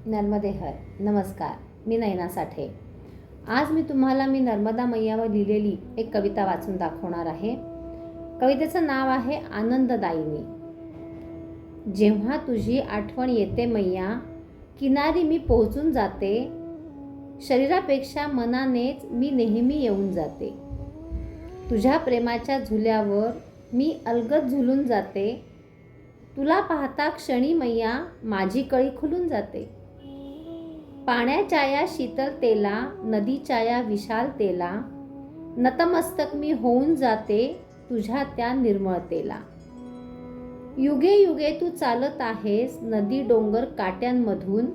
नर्मदे हर. नमस्कार, मी नयना साठे. आज मी तुम्हाला नर्मदा मैयावर लिहिलेली एक कविता वाचून दाखवणार आहे. कवितेचं नाव आहे आनंददायिनी. जेव्हा तुझी आठवण येते मैया, किनारी मी पोहोचून जाते. शरीरापेक्षा मनानेच मी नेहमी येऊन जाते. तुझ्या प्रेमाच्या झुल्यावर मी अलगद झुलून जाते. तुला पाहता क्षणी मैया माझी कळी खुलून जाते. पाण्याच्या या शीतलतेला, नदीच्या या विशालतेला नतमस्तक मी होऊन जाते तुझ्या त्या निर्मळतेला. युगे युगे तू चालत आहेस नदी डोंगर काट्यांमधून.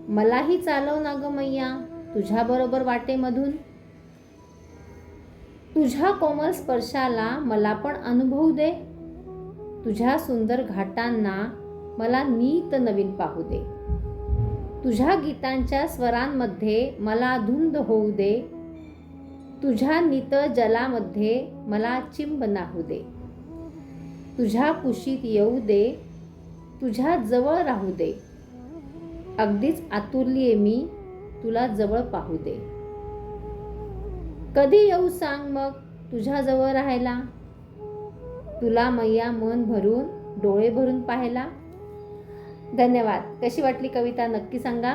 मलाही चालव ना ग मैया तुझ्याबरोबर वाटेमधून. तुझ्या कोमल स्पर्शाला मला पण अनुभवू दे. तुझ्या सुंदर घाटांना मला नीत नवीन पाहू दे. तुझ्या गीतांच्या स्वरांमध्ये मला धुंद होऊ दे. तुझ्या नितळ जलामध्ये मला चिंब नाहू दे. तुझ्या कुशीत येऊ दे, तुझ्या जवळ राहू दे. अगदीच आतुरलीये मी तुला जवळ पाहू दे. कधी येऊ सांग मग तुझ्या जवळ राहायला. तुला मैया मन भरून डोळे भरून पाहायला. धन्यवाद. कशी वाटली कविता नक्की सांगा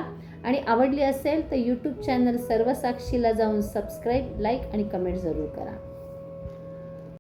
आणि आवडली असेल तर यूट्यूब चॅनल सर्व साक्षीला जाऊन सबस्क्राईब, लाईक आणि कमेंट जरूर करा.